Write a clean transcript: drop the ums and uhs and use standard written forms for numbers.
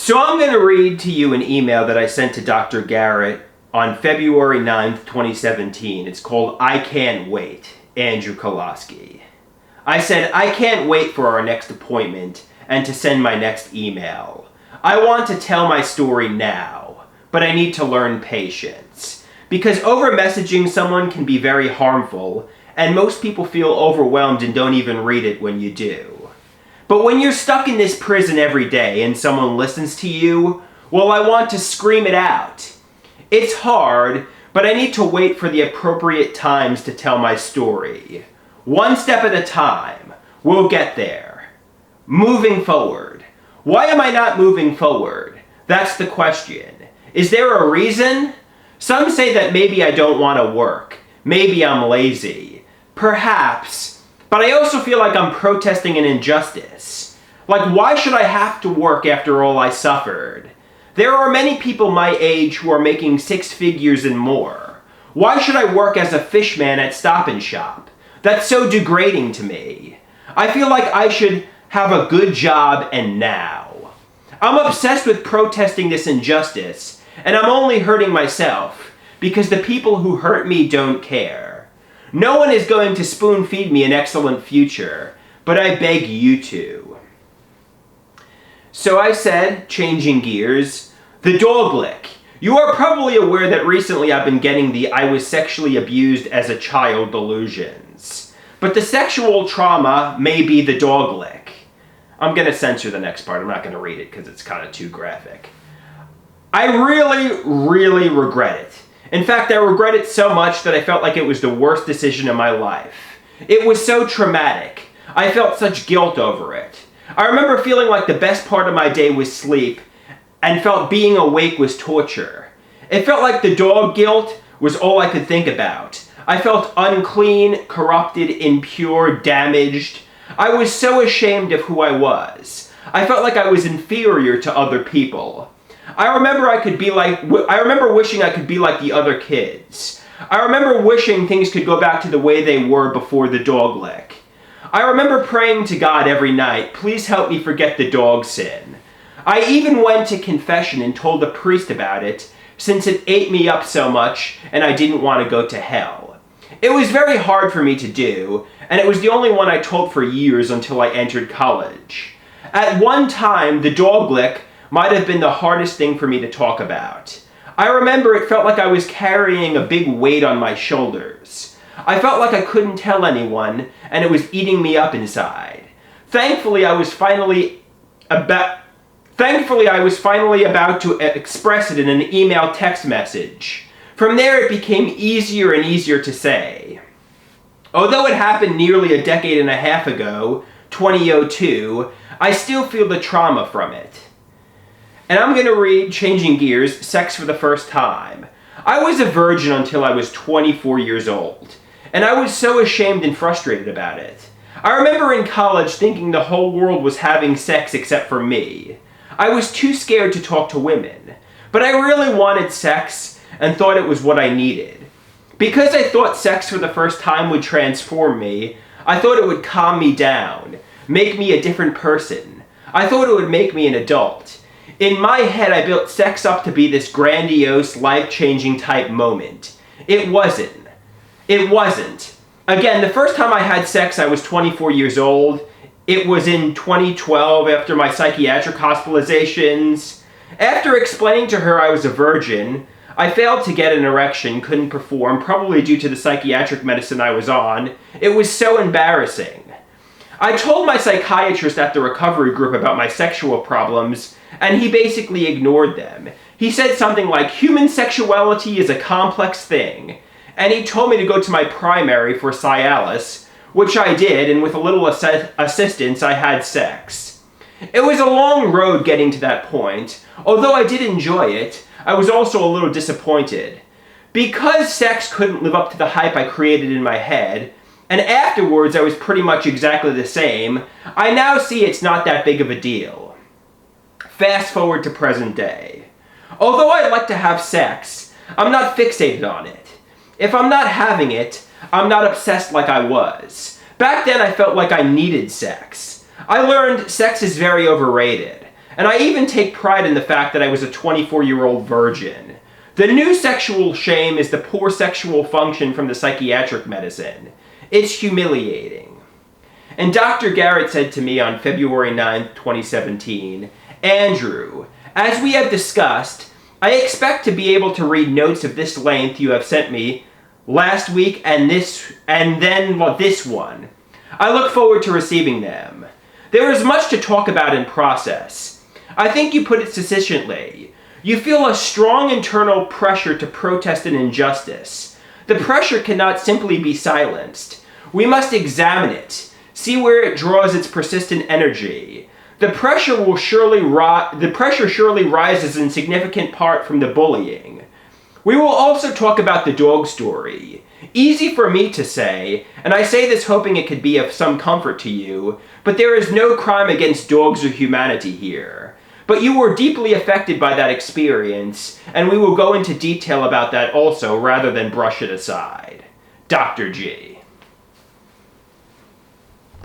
So I'm going to read to you an email that I sent to Dr. Garrett on February 9th, 2017. It's called I Can't Wait, Andrew Koloski. I said, I can't wait for our next appointment and to send my next email. I want to tell my story now, but I need to learn patience. Because over-messaging someone can be very harmful, and most people feel overwhelmed and don't even read it when you do. But when you're stuck in this prison every day and someone listens to you, well, I want to scream it out. It's hard, but I need to wait for the appropriate times to tell my story. One step at a time. We'll get there. Moving forward. Why am I not moving forward? That's the question. Is there a reason? Some say that maybe I don't want to work. Maybe I'm lazy. Perhaps. But I also feel like I'm protesting an injustice. Like, why should I have to work after all I suffered? There are many people my age who are making 6 figures and more. Why should I work as a fishman at Stop and Shop? That's so degrading to me. I feel like I should have a good job and now. I'm obsessed with protesting this injustice, and I'm only hurting myself because the people who hurt me don't care. No one is going to spoon-feed me an excellent future, but I beg you to. So I said, changing gears, the dog lick. You are probably aware that recently I've been getting the I was sexually abused as a child delusions. But the sexual trauma may be the dog lick. I'm going to censor the next part. I'm not going to read it because it's kind of too graphic. I really regret it. In fact, I regret it so much that I felt like it was the worst decision in my life. It was so traumatic. I felt such guilt over it. I remember feeling like the best part of my day was sleep, and felt being awake was torture. It felt like the dog guilt was all I could think about. I felt unclean, corrupted, impure, damaged. I was so ashamed of who I was. I felt like I was inferior to other people. I remember wishing I could be like the other kids. I remember wishing things could go back to the way they were before the dog lick. I remember praying to God every night, please help me forget the dog sin. I even went to confession and told the priest about it, since it ate me up so much and I didn't want to go to hell. It was very hard for me to do, and it was the only one I told for years until I entered college. At one time, the dog lick might have been the hardest thing for me to talk about. I remember it felt like I was carrying a big weight on my shoulders. I felt like I couldn't tell anyone, and it was eating me up inside. Thankfully, I was finally about to express it in an email text message. From there, it became easier and easier to say. Although it happened nearly a decade and a half ago, 2002, I still feel the trauma from it. And I'm going to read, changing gears, Sex for the First Time. I was a virgin until I was 24 years old, and I was so ashamed and frustrated about it. I remember in college thinking the whole world was having sex except for me. I was too scared to talk to women, but I really wanted sex and thought it was what I needed. Because I thought sex for the first time would transform me, I thought it would calm me down, make me a different person. I thought it would make me an adult. In my head, I built sex up to be this grandiose, life-changing type moment. It wasn't. Again, the first time I had sex, I was 24 years old. It was in 2012 after my psychiatric hospitalizations. After explaining to her I was a virgin, I failed to get an erection, couldn't perform, probably due to the psychiatric medicine I was on. It was so embarrassing. I told my psychiatrist at the recovery group about my sexual problems, and he basically ignored them. He said something like, human sexuality is a complex thing, and he told me to go to my primary for Cialis, which I did, and with a little assistance, I had sex. It was a long road getting to that point. Although I did enjoy it, I was also a little disappointed. Because sex couldn't live up to the hype I created in my head, and afterwards I was pretty much exactly the same, I now see it's not that big of a deal. Fast forward to present day. Although I like to have sex, I'm not fixated on it. If I'm not having it, I'm not obsessed like I was. Back then I felt like I needed sex. I learned sex is very overrated. And I even take pride in the fact that I was a 24-year-old virgin. The new sexual shame is the poor sexual function from the psychiatric medicine. It's humiliating. And Dr. Garrett said to me on February 9th, 2017, Andrew, as we have discussed, I expect to be able to read notes of this length you have sent me last week and then this one. I look forward to receiving them. There is much to talk about and process. I think you put it sufficiently. You feel a strong internal pressure to protest an injustice. The pressure cannot simply be silenced. We must examine it, see where it draws its persistent energy. The pressure surely rises in significant part from the bullying. We will also talk about the dog story. Easy for me to say, and I say this hoping it could be of some comfort to you, but there is no crime against dogs or humanity here. But you were deeply affected by that experience, and we will go into detail about that also rather than brush it aside. Dr. G.